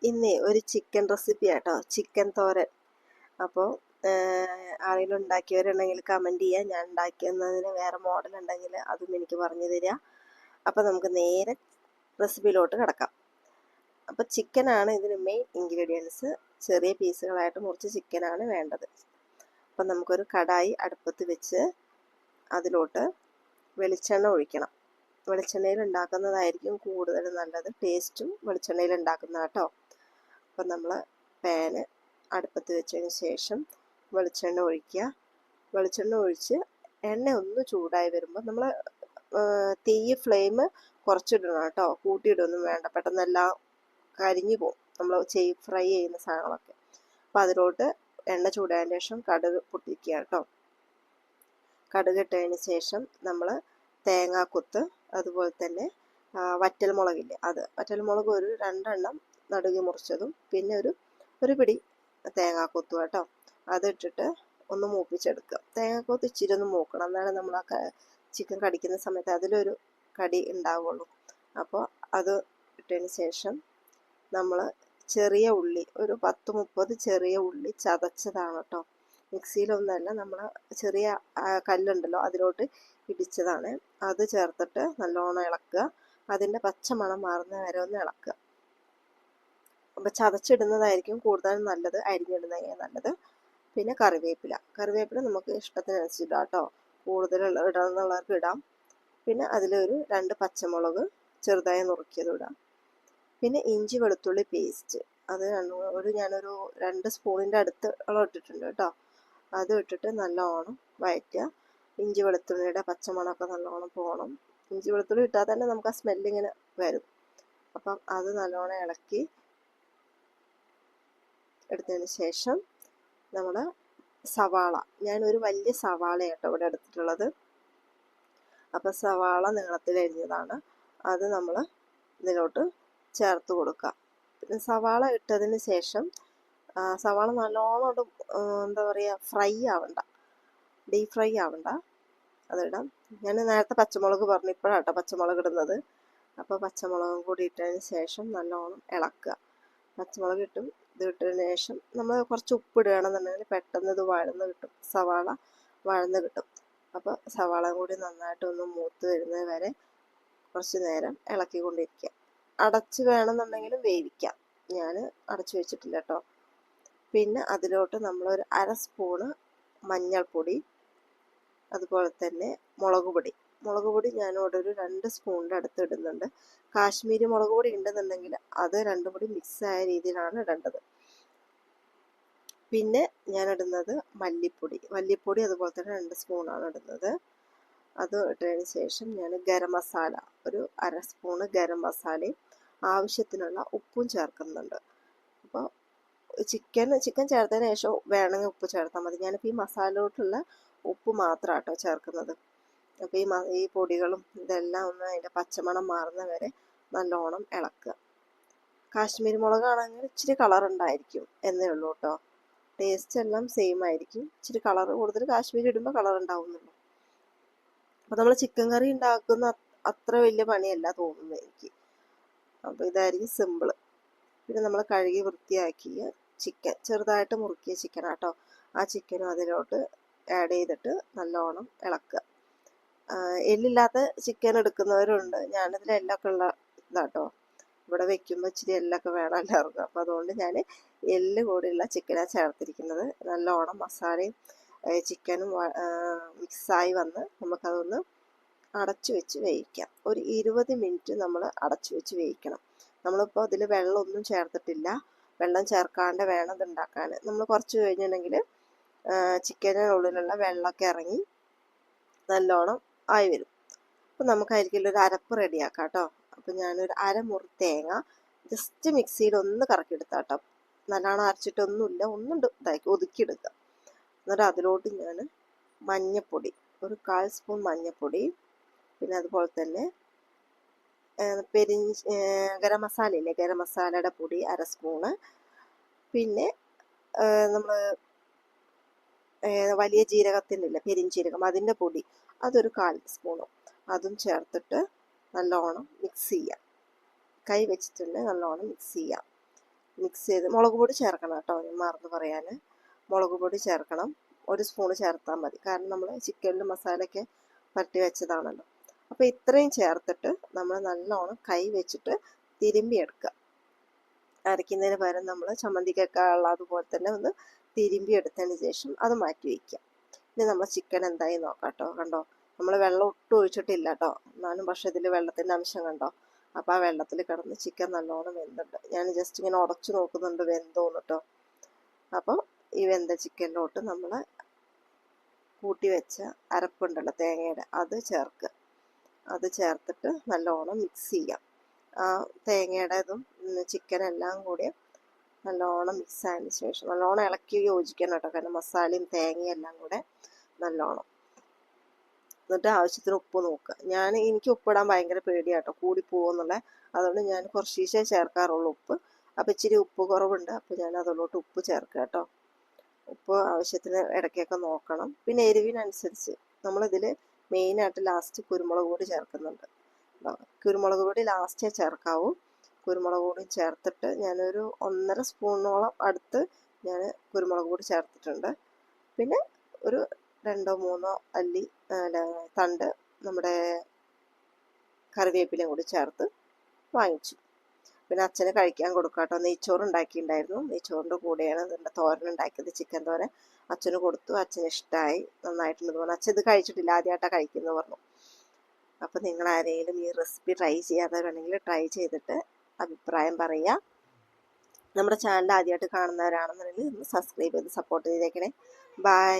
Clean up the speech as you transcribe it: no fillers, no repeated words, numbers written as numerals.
ഇന്നേ ഒരു chicken recipe ആട്ടോ, ചിക്കൻ തോരൻ. അപ്പോൾ ആരെങ്കിലും ഉണ്ടാക്കിയവരുണ്ടെങ്കിൽ കമൻറ്റ് ചെയ്യുക. ഞാൻ ഉണ്ടാക്കിയെന്നതിന് വേറെ മോഡൽ ഉണ്ടെങ്കിൽ അതും എനിക്ക് പറഞ്ഞു തരിക. അപ്പോൾ നമുക്ക് നേരെ റെസിപ്പിയിലോട്ട് കിടക്കാം. അപ്പോൾ ചിക്കനാണ് ഇതിന് മെയിൻ ഇൻഗ്രീഡിയൻസ്. ചെറിയ പീസുകളായിട്ട് മുറിച്ച് ചിക്കനാണ് വേണ്ടത്. അപ്പം നമുക്കൊരു കടായി അടുപ്പത്ത് വെച്ച് അതിലോട്ട് വെളിച്ചെണ്ണ ഒഴിക്കണം. വെളിച്ചെണ്ണയിൽ ഉണ്ടാക്കുന്നതായിരിക്കും കൂടുതൽ നല്ലത്. ടേസ്റ്റും വെളിച്ചെണ്ണയിൽ ഉണ്ടാക്കുന്ന കേട്ടോ. അപ്പം നമ്മൾ പാന് അടുപ്പത്ത് വെച്ചതിന് ശേഷം വെളിച്ചെണ്ണ ഒഴിക്കുക. വെളിച്ചെണ്ണ ഒഴിച്ച് എണ്ണ ഒന്ന് ചൂടായി വരുമ്പോൾ നമ്മൾ തീ ഫ്ലെയിം കുറച്ചിടണം കേട്ടോ. കൂട്ടിയിടൊന്നും വേണ്ട, പെട്ടെന്നെല്ലാം കരിഞ്ഞു പോകും നമ്മൾ ഫ്രൈ ചെയ്യുന്ന സാധനങ്ങളൊക്കെ. അപ്പോൾ അതിലോട്ട് എണ്ണ ചൂടായതിന് ശേഷം കടുക് പൊട്ടിക്കുക കേട്ടോ. കടുക് ഇട്ടതിന് ശേഷം നമ്മൾ തേങ്ങാക്കൊത്ത്, അതുപോലെ തന്നെ വറ്റൽമുളകില്ലേ അത്, വറ്റൽമുളക് ഒരു 2 എണ്ണം നടുകി മുറിച്ചതും, പിന്നെ ഒരു പിടി തേങ്ങാക്കൊത്തും കേട്ടോ. അതിട്ടിട്ട് ഒന്ന് മൂപ്പിച്ചെടുക്കുക. തേങ്ങാക്കൊത്ത് ഇച്ചിരി ഒന്ന് മൂക്കണം, എന്നാലും നമ്മൾ ആ ചിക്കൻ കടിക്കുന്ന സമയത്ത് അതിലൊരു കടി ഉണ്ടാവുള്ളൂ. അപ്പോൾ അത് ഇട്ടതിന് ശേഷം നമ്മൾ ചെറിയ ഉള്ളി, ഒരു 10-30 ചെറിയ ഉള്ളി ചതച്ചതാണ് കേട്ടോ. മിക്സിയിലൊന്നല്ല, നമ്മൾ ചെറിയ കല്ലുണ്ടല്ലോ അതിലോട്ട് ഇടിച്ചതാണ്. അത് ചേർത്തിട്ട് നല്ലോണം ഇളക്കുക. അതിൻ്റെ പച്ചമണം മാറുന്ന വരെ ഒന്ന് ഇളക്കുക. അപ്പോൾ ചതച്ചിടുന്നതായിരിക്കും കൂടുതൽ നല്ലത്, അരിഞ്ഞിടുന്നതായിരിക്കും നല്ലത്. പിന്നെ കറിവേപ്പില നമുക്ക് ഇഷ്ടത്തിനനുസരിച്ച് ഇടാം കേട്ടോ. കൂടുതൽ ഇടാമെന്നുള്ളവർക്ക് ഇടാം. പിന്നെ അതിലൊരു 2 പച്ചമുളക് ചെറുതായി നുറുക്കിയത് ഇടാം. പിന്നെ ഇഞ്ചി വെളുത്തുള്ളി പേസ്റ്റ്, അത് ഞാനൊരു 2 സ്പൂണിൻ്റെ അടുത്ത് ഇട്ടിട്ടുണ്ട് കേട്ടോ. അത് ഇട്ടിട്ട് നല്ലോണം വഴറ്റുക. ഇഞ്ചി വെളുത്തുള്ളിയുടെ പച്ചമണമൊക്കെ നല്ലോണം പോകണം. ഇഞ്ചി വെളുത്തുള്ളി ഇട്ടാൽ തന്നെ നമുക്ക് ആ സ്മെല്ലിങ്ങനെ വരും. അപ്പം അത് നല്ലോണം ഇളക്കി എടുത്തതിന് ശേഷം നമ്മൾ സവാള, ഞാനൊരു വലിയ സവാളയാട്ടോ ഇവിടെ എടുത്തിട്ടുള്ളത്. അപ്പം സവാള നീളത്തിൽ അരിഞ്ഞതാണ്, അത് നമ്മൾ ഇതിലോട്ട് ചേർത്ത് കൊടുക്കുക. പിന്നെ സവാള ഇട്ടതിന് ശേഷം സവാള നല്ലോണം എന്താ പറയുക, ഫ്രൈ ആവണ്ട, ഡീപ് ഫ്രൈ ആവണ്ട, അതിടാം. ഞാൻ നേരത്തെ പച്ചമുളക് പറഞ്ഞു, ഇപ്പോഴാട്ടോ പച്ചമുളക് ഇടുന്നത്. അപ്പോൾ പച്ചമുളകും കൂടി ഇട്ടതിന് ശേഷം നല്ലോണം ഇളക്കുക. പച്ചമുളക് ഇത് ഇട്ടതിന് ശേഷം നമ്മൾ കുറച്ച് ഉപ്പ് ഇടുകയാണെന്നുണ്ടെങ്കിൽ പെട്ടെന്ന് ഇത് വഴന്ന് കിട്ടും, സവാള വഴന്ന് കിട്ടും. അപ്പോൾ സവാള കൂടി നന്നായിട്ടൊന്ന് മൂത്ത് വരുന്നത് വരെ കുറച്ച് നേരം ഇളക്കിക്കൊണ്ടിരിക്കുക. അടച്ച് വേണമെന്നുണ്ടെങ്കിലും വേവിക്കാം, ഞാൻ അടച്ചു വെച്ചിട്ടില്ല കേട്ടോ. പിന്നെ അതിലോട്ട് നമ്മളൊരു 1/2 സ്പൂണ് മഞ്ഞൾപ്പൊടി, അതുപോലെ തന്നെ മുളക് പൊടി ഞാനിവിടെ ഒരു 2 സ്പൂണിൻ്റെ അടുത്ത് ഇടുന്നുണ്ട്. കാശ്മീരി മുളക് പൊടി ഉണ്ടെന്നുണ്ടെങ്കിൽ അത് 2 കൂടി മിക്സായ രീതിയിലാണ് ഇടേണ്ടത്. പിന്നെ ഞാൻ ഇടുന്നത് മല്ലിപ്പൊടി അതുപോലെ തന്നെ 2 സ്പൂണാണ് ഇടുന്നത്. അത് ഇട്ടതിന് ശേഷം ഞാൻ ഗരം മസാല, ഒരു 1/2 സ്പൂണ് ഗരം മസാലയും ആവശ്യത്തിനുള്ള ഉപ്പും ചേർക്കുന്നുണ്ട്. അപ്പോൾ ചിക്കൻ ചേർത്തതിന് ശേഷം വേണമെങ്കിൽ ഉപ്പ് ചേർത്താൽ മതി. ഞാനിപ്പോൾ ഈ മസാലയോട്ടുള്ള ഉപ്പ് മാത്രമാണ് കേട്ടോ ചേർക്കുന്നത്. അപ്പോൾ ഈ പൊടികളും ഇതെല്ലാം ഒന്ന് അതിൻ്റെ പച്ചമണം മാറുന്ന വരെ നല്ലോണം ഇളക്കുക. കാശ്മീരി മുളകാണെങ്കിൽ ഇച്ചിരി കളർ ഉണ്ടായിരിക്കും എന്നേ ഉള്ളൂ കേട്ടോ. ടേസ്റ്റ് എല്ലാം സെയിം ആയിരിക്കും, ഇച്ചിരി കളർ കൂടുതൽ കാശ്മീരി ഇടുമ്പോൾ കളർ ഉണ്ടാവുന്നുള്ളൂ. അപ്പോൾ നമ്മൾ ചിക്കൻ കറി ഉണ്ടാക്കുന്ന അത്ര വലിയ പണിയല്ല തോന്നുന്നത് എനിക്ക്. അപ്പോൾ ഇതായിരിക്കും സിമ്പിൾ. പിന്നെ നമ്മൾ കഴുകി വൃത്തിയാക്കിയ ചിക്കൻ, ചെറുതായിട്ട് മുറുക്കിയ ചിക്കനാട്ടോ, ആ ചിക്കനും അതിലോട്ട് ആഡ് ചെയ്തിട്ട് നല്ലോണം ഇളക്കുക. എല്ലില്ലാത്ത ചിക്കൻ എടുക്കുന്നവരുണ്ട്, ഞാനിതിൽ എല്ലൊക്കെ ഉള്ള ഇതാട്ടോ. ഇവിടെ വെക്കുമ്പോൾ ഇച്ചിരി എല്ലൊക്കെ വേണം എല്ലാവർക്കും. അപ്പോൾ അതുകൊണ്ട് ഞാൻ എല്ല് കൂടിയുള്ള ചിക്കനാണ് ചേർത്തിരിക്കുന്നത്. നല്ലോണം മസാലയും ചിക്കനും മിക്സായി വന്ന് നമുക്കതൊന്ന് അടച്ചു വെച്ച് വേവിക്കാം. ഒരു 20 മിനിറ്റ് നമ്മൾ അടച്ചു വെച്ച് വേവിക്കണം. നമ്മളിപ്പോൾ അതിൽ വെള്ളമൊന്നും ചേർത്തിട്ടില്ല, വെള്ളം ചേർക്കാണ്ട് വേണം ഇത് ഉണ്ടാക്കാൻ. നമ്മൾ കുറച്ച് കഴിഞ്ഞിട്ടുണ്ടെങ്കിൽ ചിക്കനുള്ളിലുള്ള വെള്ളമൊക്കെ ഇറങ്ങി നല്ലോണം ആയി വരും. അപ്പോൾ നമുക്കായിരിക്കും ഒരു അരപ്പ് റെഡിയാക്കാം കേട്ടോ. അപ്പോൾ ഞാനൊരു 1/2 മുറി തേങ്ങ ജസ്റ്റ് മിക്സിയിൽ ഒന്ന് കറക്കിയെടുത്താൽ കേട്ടോ, നല്ലോണം അരച്ചിട്ടൊന്നുമില്ല, ഇതാക്കി ഒതുക്കിയെടുക്കുക. എന്നിട്ട് അതിലോട്ട് ഞാൻ മഞ്ഞൾപ്പൊടി, ഒരു 1/4 സ്പൂൺ മഞ്ഞൾപ്പൊടി, പിന്നെ അതുപോലെ തന്നെ ഗരം മസാല ഇല്ലേ, ഗരം മസാലയുടെ പൊടി 1/2 സ്പൂണ്, പിന്നെ നമ്മൾ വലിയ ജീരകത്തിനില്ല, പെരിഞ്ജീരകം, അതിൻ്റെ പൊടി അതൊരു 1/4 സ്പൂണ്, അതും ചേർത്തിട്ട് നല്ലോണം മിക്സ് ചെയ്യാം. കൈ വെച്ചിട്ടുണ്ട് നല്ലോണം മിക്സ് ചെയ്യാം. മിക്സ് ചെയ്ത് മുളക് പൊടി ചേർക്കണം കേട്ടോ, ഞാൻ മറന്ന് പറയാൻ. മുളക് പൊടി ചേർക്കണം, 1 സ്പൂൺ ചേർത്താൽ മതി, കാരണം നമ്മൾ ചിക്കനിൽ മസാലയൊക്കെ പരട്ടി വെച്ചതാണല്ലോ. അപ്പോൾ ഇത്രയും ചേർത്തിട്ട് നമ്മൾ നല്ലോണം കൈ വെച്ചിട്ട് തിരുമ്മിയെടുക്കുക. അരയ്ക്കുന്നതിന് പകരം നമ്മൾ ചമ്മന്തിക്കൊക്കെ ഉള്ളതുപോലെ തന്നെ ഒന്ന് തിരുമ്പി എടുത്തതിന് ശേഷം അത് മാറ്റി വയ്ക്കുക. ഇനി നമ്മൾ ചിക്കൻ എന്തായി നോക്കാം കേട്ടോ. കണ്ടോ, നമ്മൾ വെള്ളം ഒട്ടും ഒഴിച്ചിട്ടില്ല കേട്ടോ, എന്നാലും പക്ഷേ ഇതിൽ വെള്ളത്തിൻ്റെ അംശം കണ്ടോ. അപ്പോൾ ആ വെള്ളത്തിൽ കിടന്ന് ചിക്കൻ നല്ലോണം വെന്തുണ്ട്. ഞാൻ ജസ്റ്റ് ഇങ്ങനെ ഉടച്ചു നോക്കുന്നുണ്ട് വെന്തോന്ന് കേട്ടോ. അപ്പോൾ ഈ വെന്ത ചിക്കനിലോട്ട് നമ്മൾ കൂട്ടി വെച്ച അരപ്പുണ്ടല്ലോ തേങ്ങയുടെ, അത് ചേർക്കുക. അത് ചേർത്തിട്ട് നല്ലോണം മിക്സ് ചെയ്യാം. ആ തേങ്ങയുടെ ഇതും ചിക്കനെല്ലാം കൂടി നല്ലോണം മിക്സ് ആയതിന് ശേഷം നല്ലോണം ഇളക്കി യോജിക്കണം കേട്ടോ, കാരണം മസാലയും തേങ്ങയും എല്ലാം കൂടെ നല്ലോണം. എന്നിട്ട് ആവശ്യത്തിന് ഉപ്പ് നോക്കുക. എനിക്ക് ഉപ്പിടാൻ ഭയങ്കര പേടിയാട്ടോ, കൂടി പോകുന്നുള്ള, അതുകൊണ്ട് ഞാൻ കുറച്ചീശേ ചേർക്കാറുള്ളൂ ഉപ്പ്. അപ്പോൾ ഇച്ചിരി ഉപ്പ് കുറവുണ്ട്, അപ്പോൾ ഞാൻ അതിലോട്ട് ഉപ്പ് ചേർക്കുക കേട്ടോ. ഉപ്പ് ആവശ്യത്തിന് ഇടയ്ക്കൊക്കെ നോക്കണം. പിന്നെ എരിവിനനുസരിച്ച് നമ്മളിതിൽ മെയിനായിട്ട് ലാസ്റ്റ് കുരുമുളക് പൊടി ചേർക്കുന്നുണ്ട്. കുരുമുളക് പൊടി ലാസ്റ്റേ ചേർക്കാവൂ. കുരുമുളക് പൊടി ചേർത്തിട്ട് ഞാനൊരു 1.5 സ്പൂണോളം അടുത്ത് ഞാൻ കുരുമുളക് പൊടി ചേർത്തിട്ടുണ്ട്. പിന്നെ ഒരു 2-3 അല്ലി തണ്ട് നമ്മുടെ കറിവേപ്പിലയും കൂടി ചേർത്ത് വാങ്ങിച്ചു. പിന്നെ അച്ഛന് കഴിക്കാൻ കൊടുക്കാം കേട്ടോ. നെയ്ച്ചോറ് ഉണ്ടാക്കിയിട്ടുണ്ടായിരുന്നു, നെയ്ച്ചോറിൻ്റെ കൂടെയാണ് ഇതിൻ്റെ തോരൻ ഉണ്ടാക്കിയത്, ചിക്കൻ തോരൻ. അച്ഛന് കൊടുത്തു, അച്ഛന് ഇഷ്ടമായി, നന്നായിട്ടുണ്ട് പറഞ്ഞു. അച്ഛൻ ഇത് കഴിച്ചിട്ടില്ല, ആദ്യമായിട്ടാണ് കഴിക്കുന്നത് പറഞ്ഞു. അപ്പോൾ നിങ്ങൾ ആരെങ്കിലും ഈ റെസിപ്പി ട്രൈ ചെയ്യാത്തവരുണ്ടെങ്കിൽ ട്രൈ ചെയ്തിട്ട് അഭിപ്രായം പറയുക. നമ്മുടെ ചാനൽ ആദ്യമായിട്ട് കാണുന്നവരാണെന്നുണ്ടെങ്കിൽ ഒന്ന് സബ്സ്ക്രൈബ് ചെയ്ത് സപ്പോർട്ട് ചെയ്തേക്കണേ. ബൈ.